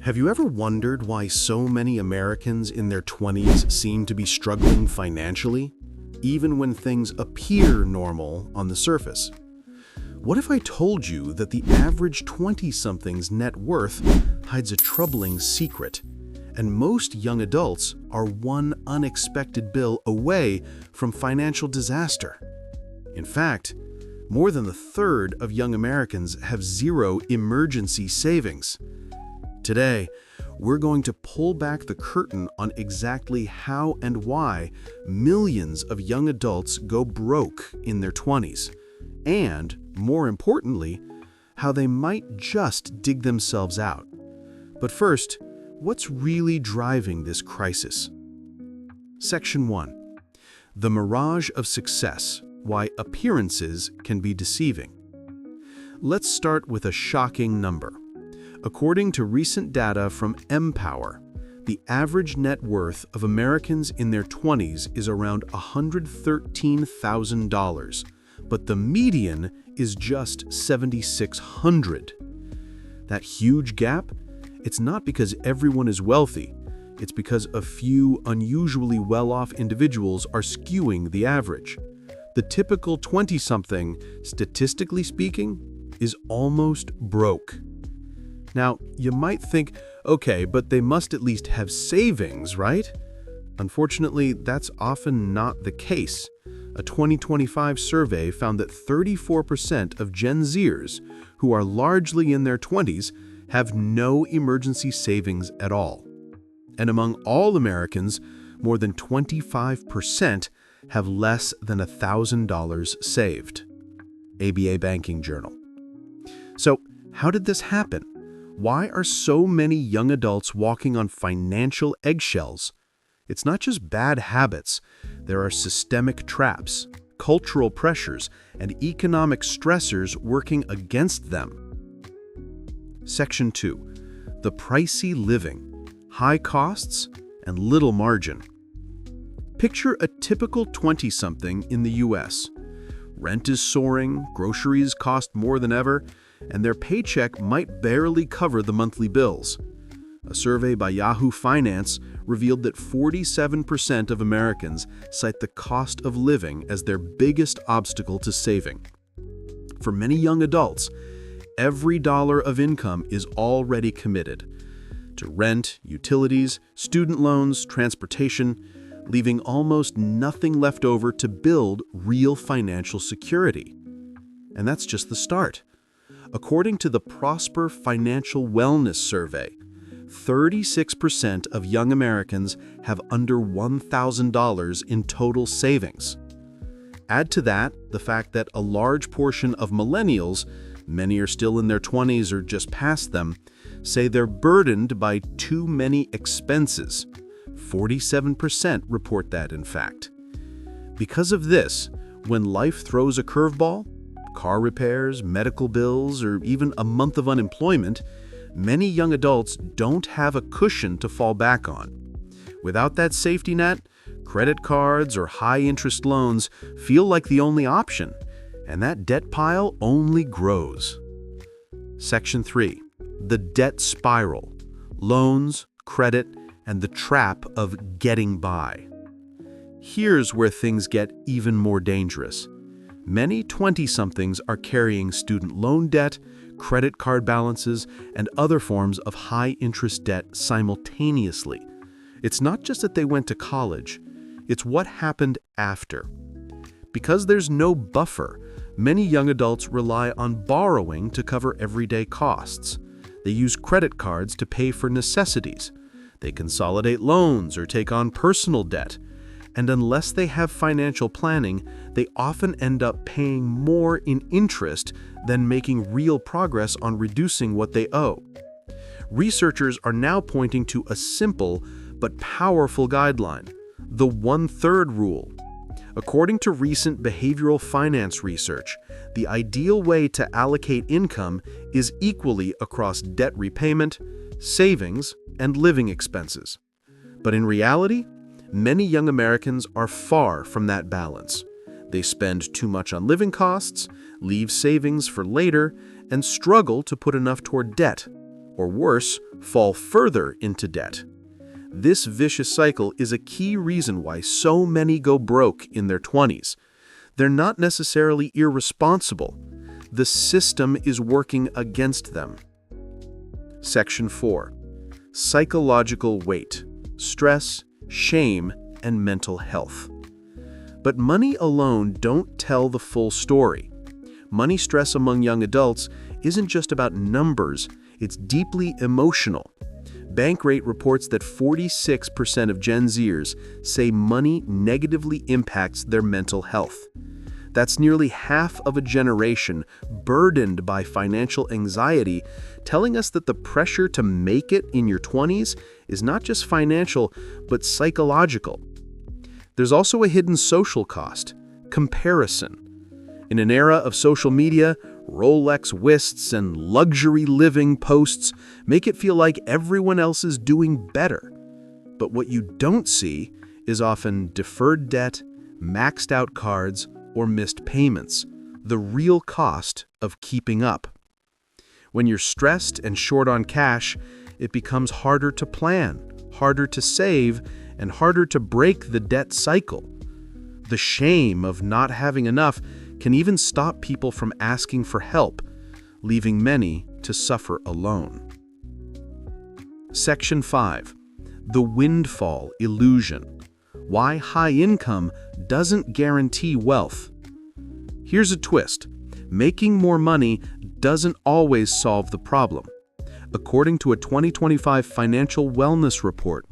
Have you ever wondered why so many Americans in their 20s seem to be struggling financially, even when things appear normal on the surface? What if I told you that the average 20-something's net worth hides a troubling secret, and most young adults are one unexpected bill away from financial disaster? In fact, more than a third of young Americans have zero emergency savings. Today, we're going to pull back the curtain on exactly how and why millions of young adults go broke in their 20s, and, more importantly, how they might just dig themselves out. But first, what's really driving this crisis? Section 1. The mirage of success: why appearances can be deceiving. Let's start with a shocking number. According to recent data from Empower, the average net worth of Americans in their 20s is around $113,000, but the median is just $7,600. That huge gap? It's not because everyone is wealthy. It's because a few unusually well-off individuals are skewing the average. The typical 20-something, statistically speaking, is almost broke. Now, you might think, okay, but they must at least have savings, right? Unfortunately, that's often not the case. A 2025 survey found that 34% of Gen Zers, who are largely in their 20s, have no emergency savings at all. And among all Americans, more than 25% have less than $1,000 saved. ABA Banking Journal. So, how did this happen? Why are so many young adults walking on financial eggshells? It's not just bad habits. There are systemic traps, cultural pressures, and economic stressors working against them. Section 2. The pricey living: high costs and little margin. Picture a typical 20-something in the U.S. Rent is soaring, groceries cost more than ever, and their paycheck might barely cover the monthly bills. A survey by Yahoo Finance revealed that 47% of Americans cite the cost of living as their biggest obstacle to saving. For many young adults, every dollar of income is already committed to rent, utilities, student loans, transportation, leaving almost nothing left over to build real financial security. And that's just the start. According to the Prosper Financial Wellness Survey, 36% of young Americans have under $1,000 in total savings. Add to that the fact that a large portion of millennials, many are still in their 20s or just past them, say they're burdened by too many expenses. 47% report that, in fact. Because of this, when life throws a curveball, car repairs, medical bills, or even a month of unemployment, many young adults don't have a cushion to fall back on. Without that safety net, credit cards or high-interest loans feel like the only option, and that debt pile only grows. Section 3. The debt spiral: loans, credit, and the trap of getting by. Here's where things get even more dangerous. Many 20-somethings are carrying student loan debt, credit card balances, and other forms of high-interest debt simultaneously. It's not just that they went to college, it's what happened after. Because there's no buffer, many young adults rely on borrowing to cover everyday costs. They use credit cards to pay for necessities. They consolidate loans or take on personal debt. And unless they have financial planning, they often end up paying more in interest than making real progress on reducing what they owe. Researchers are now pointing to a simple but powerful guideline: the one-third rule. According to recent behavioral finance research, the ideal way to allocate income is equally across debt repayment, savings, and living expenses. But in reality, many young Americans are far from that balance. They spend too much on living costs, leave savings for later, and struggle to put enough toward debt. or worse, fall further into debt. This vicious cycle is a key reason why so many go broke in their 20s. They're not necessarily irresponsible. The system is working against them. Section 4. Psychological weight, stress, shame, and mental health. But money alone don't tell the full story. Money stress among young adults isn't just about numbers, it's deeply emotional. Bankrate reports that 46% of Gen Zers say money negatively impacts their mental health. That's nearly half of a generation burdened by financial anxiety, telling us that the pressure to make it in your 20s is not just financial, but psychological. There's also a hidden social cost: comparison. In an era of social media, Rolex wrists and luxury living posts make it feel like everyone else is doing better. But what you don't see is often deferred debt, maxed out cards, or missed payments, the real cost of keeping up. When you're stressed and short on cash, it becomes harder to plan, harder to save, and harder to break the debt cycle. The shame of not having enough can even stop people from asking for help, leaving many to suffer alone. Section 5. The windfall illusion. Why high income doesn't guarantee wealth. Here's a twist. Making more money doesn't always solve the problem. According to a 2025 financial wellness report,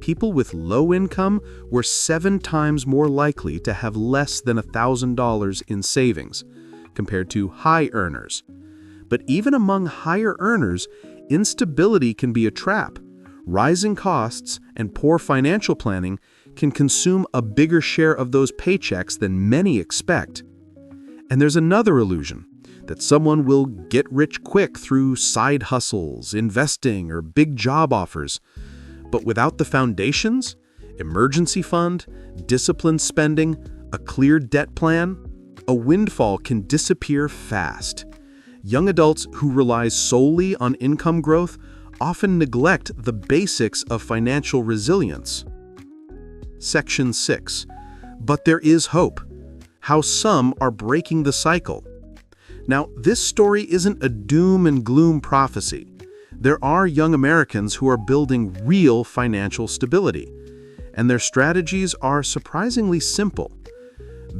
people with low income were 7 times more likely to have less than $1,000 in savings, compared to high earners. But even among higher earners, instability can be a trap. Rising costs and poor financial planning can consume a bigger share of those paychecks than many expect. And there's another illusion, that someone will get rich quick through side hustles, investing, or big job offers. But without the foundations, emergency fund, disciplined spending, a clear debt plan, a windfall can disappear fast. Young adults who rely solely on income growth often neglect the basics of financial resilience. Section 6. But there is hope. How some are breaking the cycle. Now, this story isn't a doom and gloom prophecy. There are young Americans who are building real financial stability, and their strategies are surprisingly simple.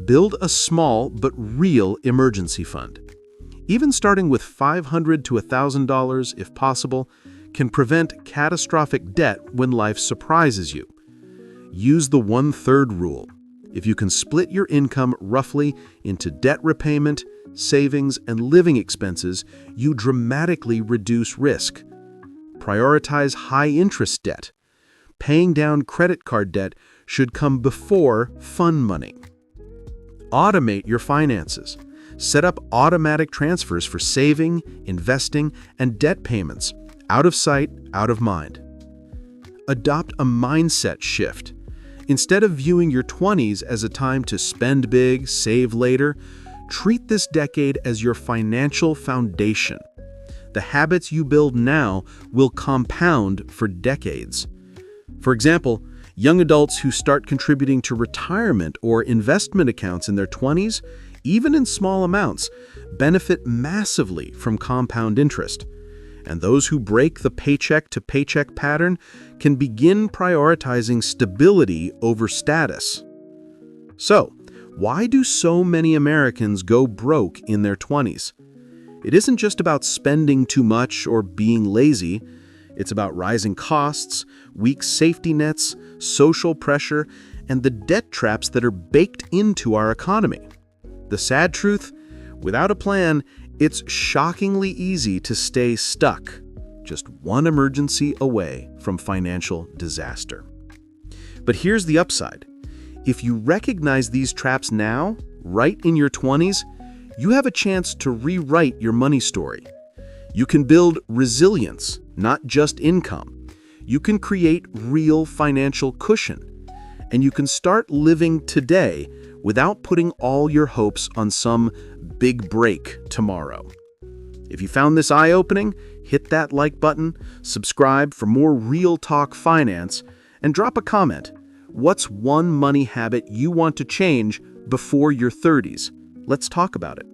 Build a small but real emergency fund. Even starting with $500 to $1,000, if possible, can prevent catastrophic debt when life surprises you. Use the 1/3 rule. If you can split your income roughly into debt repayment, savings, and living expenses, you dramatically reduce risk. Prioritize high-interest debt. Paying down credit card debt should come before fun money. Automate your finances. Set up automatic transfers for saving, investing, and debt payments, out of sight, out of mind. Adopt a mindset shift. Instead of viewing your 20s as a time to spend big, save later, treat this decade as your financial foundation. The habits you build now will compound for decades. For example, young adults who start contributing to retirement or investment accounts in their 20s, even in small amounts, benefit massively from compound interest. And those who break the paycheck-to-paycheck pattern can begin prioritizing stability over status. So, why do so many Americans go broke in their 20s? It isn't just about spending too much or being lazy. It's about rising costs, weak safety nets, social pressure, and the debt traps that are baked into our economy. The sad truth? Without a plan, it's shockingly easy to stay stuck, just one emergency away from financial disaster. But here's the upside. If you recognize these traps now, right in your 20s, you have a chance to rewrite your money story. You can build resilience, not just income. You can create real financial cushion. And you can start living today without putting all your hopes on some big break tomorrow. If you found this eye-opening, Hit that like button, subscribe for more Real Talk Finance, and drop a comment. What's one money habit you want to change before your 30s? Let's talk about it.